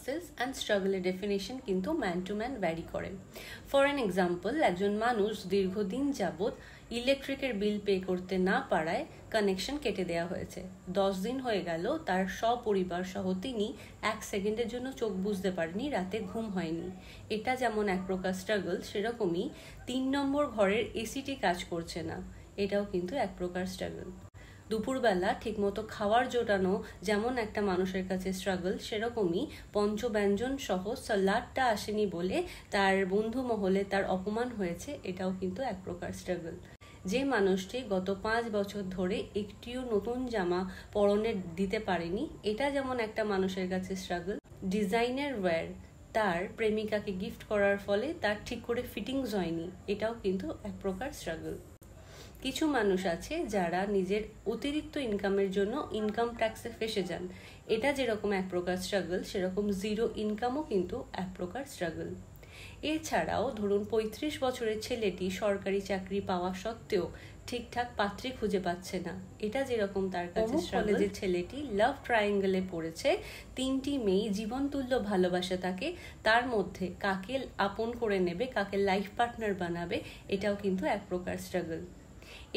Success and স্ট্রাগলের definition কিন্তু man to man vary করে। For an example, একজন মানুষ দীর্ঘদিন যাবৎ ইলেকট্রিকের বিল পে করতে না পারায় কানেকশন কেটে দেওয়া হয়েছে। 10 দিন হয়ে গেল তার সপরিবার সহ তিনি 1 সেকেন্ডের জন্য চোখ বুজতে পারেনি, রাতে ঘুম হয়নি। এটা যেমন এক প্রকার স্ট্রাগল, সেরকমই 3 নম্বর ঘরের এসিটি কাজ করছে না, এটাও কিন্তু এক প্রকার স্ট্রাগল। দুপুরবেলা ঠিকমতো খাওয়ার জোটানো যেমন একটা মানুষের কাছে স্ট্রাগল, সেরকমই পঞ্চব্যঞ্জন সহ সালাডটা আসেনি বলে তার বন্ধু মহলে তার অপমান হয়েছে, এটাও কিন্তু এক প্রকার স্ট্রাগল। যে মানুষটি গত 5 বছর ধরে একটিও নতুন জামা পরনে দিতে পারেনি, এটা যেমন একটা মানুষের কাছে স্ট্রাগল। ডিজাইনার ওয়্যার তার প্রেমিকাকে গিফট করার ফলে তার ঠিক করে ফিটিংস হয়নি, এটাও কিন্তু এক প্রকার স্ট্রাগল। কিছু মানুষ আছে যারা নিজের অতিরিক্ত ইনকামের জন্য ইনকাম ট্যাক্সে ফেসে যান, এটা যেরকম এক প্রকার স্ট্রাগল, সেরকম জিরো ইনকামও কিন্তু এক প্রকার স্ট্রাগল। এছাড়াও ধরুন 35 বছরের ছেলেটি সরকারি চাকরি পাওয়া সত্ত্বেও ঠিকঠাক পাত্রী খুঁজে পাচ্ছে না, এটা যেরকম তার কাছে স্ট্রাগল। যে ছেলেটি লাভ ট্রায়াঙ্গেলে পড়েছে, 3টি মেয়ে জীবনতুল্য ভালোবাসে তাকে, তার মধ্যে কাকে আপন করে নেবে, কাকে লাইফ পার্টনার বানাবে, এটাও কিন্তু এক প্রকার স্ট্রাগল।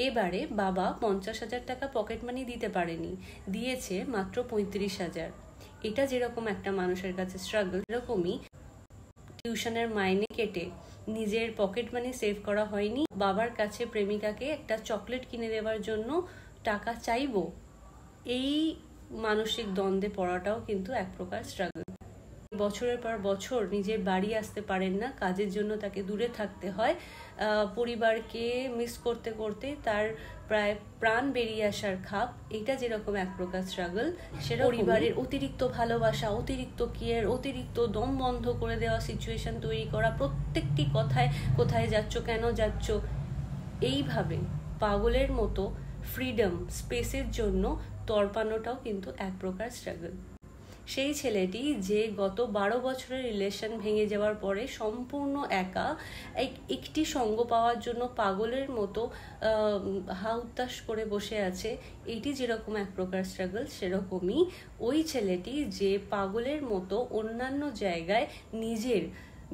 এবারে বাবা 50,000 টাকা পকেট মানি দিতে পারেনি, দিয়েছে মাত্র 35,000, এটা যেরকম একটা মানুষের কাছে স্ট্রাগল, এরকমই টিউশনের মাইনে কেটে নিজের পকেট মানি সেভ করা হয়নি, বাবার কাছে প্রেমিকাকে একটা চকলেট কিনে দেওয়ার জন্য টাকা চাইবো, এই মানসিক দ্বন্দ্বে পড়াটাও কিন্তু এক প্রকার স্ট্রাগল। বছরের পর বছর নিজের বাড়ি আসতে পারেন না, কাজের জন্য তাকে দূরে থাকতে হয়, পরিবারকে মিস করতে করতে তার প্রায় প্রাণ বেরিয়ে আসার খাপ, এটা যেরকম এক প্রকার স্ট্রাগল, সেটা পরিবারের অতিরিক্ত ভালোবাসা, অতিরিক্ত কেয়ার, অতিরিক্ত দম বন্ধ করে দেওয়া সিচুয়েশন তৈরি করা, প্রত্যেকটি কথায় কোথায় যাচ্ছ, কেন যাচ্ছ, এইভাবে পাগলের মতো ফ্রিডম স্পেসের জন্য তড়পানোটাও কিন্তু এক প্রকার স্ট্রাগল। সেই ছেলেটি যে গত 12 বছরের রিলেশন ভেঙে যাওয়ার পরে সম্পূর্ণ একা একটি সঙ্গ পাওয়ার জন্য পাগলের মতো হাউতাশ করে বসে আছে, এটি যেরকম এক প্রকার স্ট্রাগল, সেরকমই ওই ছেলেটি যে পাগলের মতো অন্যান্য জায়গায় নিজের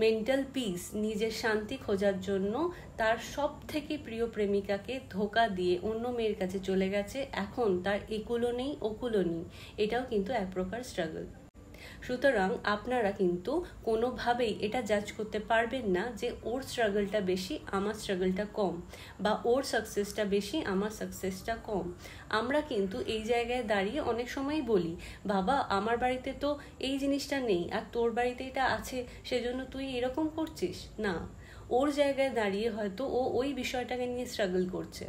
মেন্টাল পিস, নিজের শান্তি খোঁজার জন্য তার সব থেকে প্রিয় প্রেমিকাকে ধোকা দিয়ে অন্য মেয়ের কাছে চলে গেছে, এখন তার একুলো নেই ওকুলো নেই, এটাও কিন্তু এক প্রকার স্ট্রাগল। সুতরাং আপনারা কিন্তু কোনোভাবেই এটা জাজ করতে পারবেন না যে ওর স্ট্রাগলটা বেশি আমার স্ট্রাগলটা কম, বা ওর সাকসেসটা বেশি আমার সাকসেসটা কম। আমরা কিন্তু এই জায়গায় দাঁড়িয়ে অনেক সময় বলি, বাবা আমার বাড়িতে তো এই জিনিসটা নেই আর তোর বাড়িতে এটা আছে, সেজন্য তুই এরকম করছিস না। ওর জায়গায় দাঁড়িয়ে হয়তো ও ওই বিষয়টাকে নিয়ে স্ট্রাগল করছে।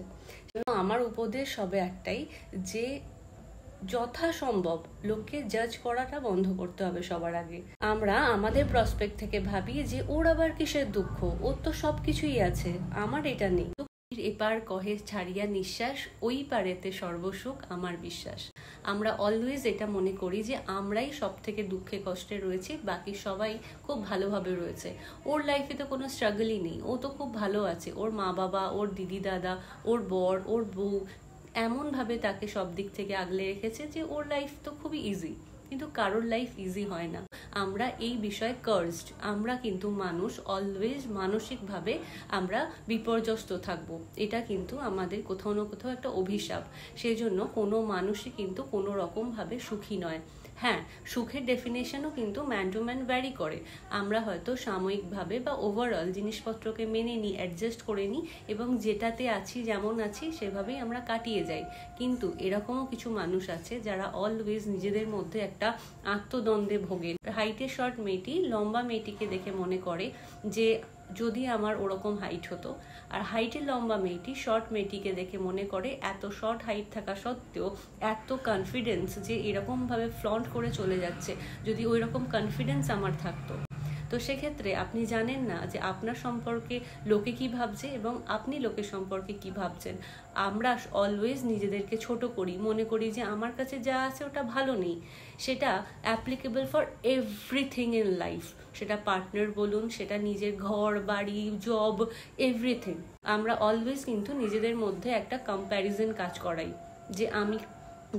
আমার উপদেশ হবে একটাই, যে যথাসম্ভব লোককে জাজ করাটা বন্ধ করতে হবে সবার আগে। আমরা আমাদের প্রসপেক্ট থেকে ভাবি যে ওর আবার কিসের দুঃখ, ওর তো সব কিছুই আছে, আমার এটা নেই। এপার কহে ছাড়িয়া নিঃশ্বাস, ওই পারেতে সর্বসুখ আমার বিশ্বাস। আমরা অলওয়েজ এটা মনে করি যে আমরাই সব থেকে দুঃখে কষ্টে রয়েছি, বাকি সবাই খুব ভালোভাবে রয়েছে, ওর লাইফে তো কোনো স্ট্রাগলই নেই, ও তো খুব ভালো আছে, ওর মা বাবা, ওর দিদি দাদা, ওর বর, ওর বউ এমনভাবে তাকে সব দিক থেকে আগলে রেখেছে যে ওর লাইফ তো খুবই ইজি, কিন্তু কারোর লাইফ ইজি হয় না। আমরা এই বিষয়ে কার্সড, আমরা কিন্তু মানুষ অলওয়েজ মানসিকভাবে আমরা বিপর্যস্ত থাকবো, এটা কিন্তু আমাদের কোথাও না কোথাও একটা অভিশাপ। সেই জন্য কোনো মানুষই কিন্তু কোনো রকমভাবে সুখী নয়। হ্যাঁ, সুখের ডেফিনেশনও কিন্তু ম্যান টু ম্যান ভ্যারি করে। আমরা হয়তো সাময়িকভাবে বা ওভারঅল জিনিসপত্রকে মেনে নিই, অ্যাডজাস্ট করে নিই এবং যেটাতে আছি যেমন আছি সেভাবেই আমরা কাটিয়ে যাই। কিন্তু এরকমও কিছু মানুষ আছে যারা অলওয়েজ নিজেদের মধ্যে একটা আত্মদ্বন্দ্বে ভোগে। হাইটে শর্ট মেয়েটি লম্বা মেয়েটিকে দেখে মনে করে যে যদি আমার ওরকম হাইট হতো, আর হাইটে লম্বা মেয়েটি শর্ট মেয়েটিকে দেখে মনে করে এত শর্ট হাইট থাকা সত্ত্বেও এত কনফিডেন্স যে এরকমভাবে ফ্লন্ট করে চলে যাচ্ছে, যদি ওই রকম কনফিডেন্স আমার থাকতো। তো সেক্ষেত্রে আপনি জানেন না যে আপনার সম্পর্কে লোকে কি ভাবছে এবং আপনি লোকের সম্পর্কে কি ভাবছেন। আমরা অলওয়েজ নিজেদেরকে ছোট করি, মনে করি যে আমার কাছে যা আছে ওটা ভালো নেই। সেটা applicable for everything in life, সেটা পার্টনার বলুন, সেটা নিজের ঘর বাড়ি জব এভরিথিং। আমরা অলওয়েজ কিন্তু নিজেদের মধ্যে একটা কম্প্যারিজন কাজ করাই যে আমি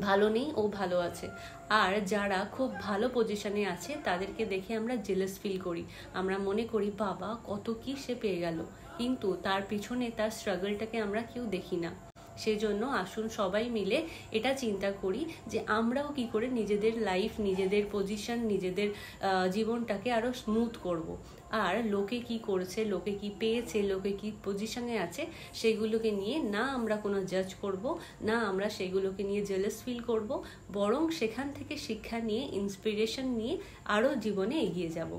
ভালো নেই, ও ভালো আছে। আর যারা খুব ভালো পজিশনে আছে তাদেরকে দেখে আমরা জেলাস ফিল করি, আমরা মনে করি বাবা কত কি সে পেয়ে গেল, কিন্তু তার পিছনে তার স্ট্রাগলটাকে আমরা কেউ দেখি না। সেজন্য আসুন সবাই মিলে এটা চিন্তা করি যে আমরাও কি করে নিজেদের লাইফ, নিজেদের পজিশন, নিজেদের জীবনটাকে আরো স্মুথ করব। আর লোকে কি করছে, লোকে কি পেয়েছে, লোকে কি পজিশনে আছে, সেগুলোকে নিয়ে না আমরা কোনো জাজ করব, না আমরা সেগুলোকে নিয়ে জেলাস ফিল করব, বরং সেখান থেকে শিক্ষা নিয়ে, ইন্সপিরেশন নিয়ে আরো জীবনে এগিয়ে যাব।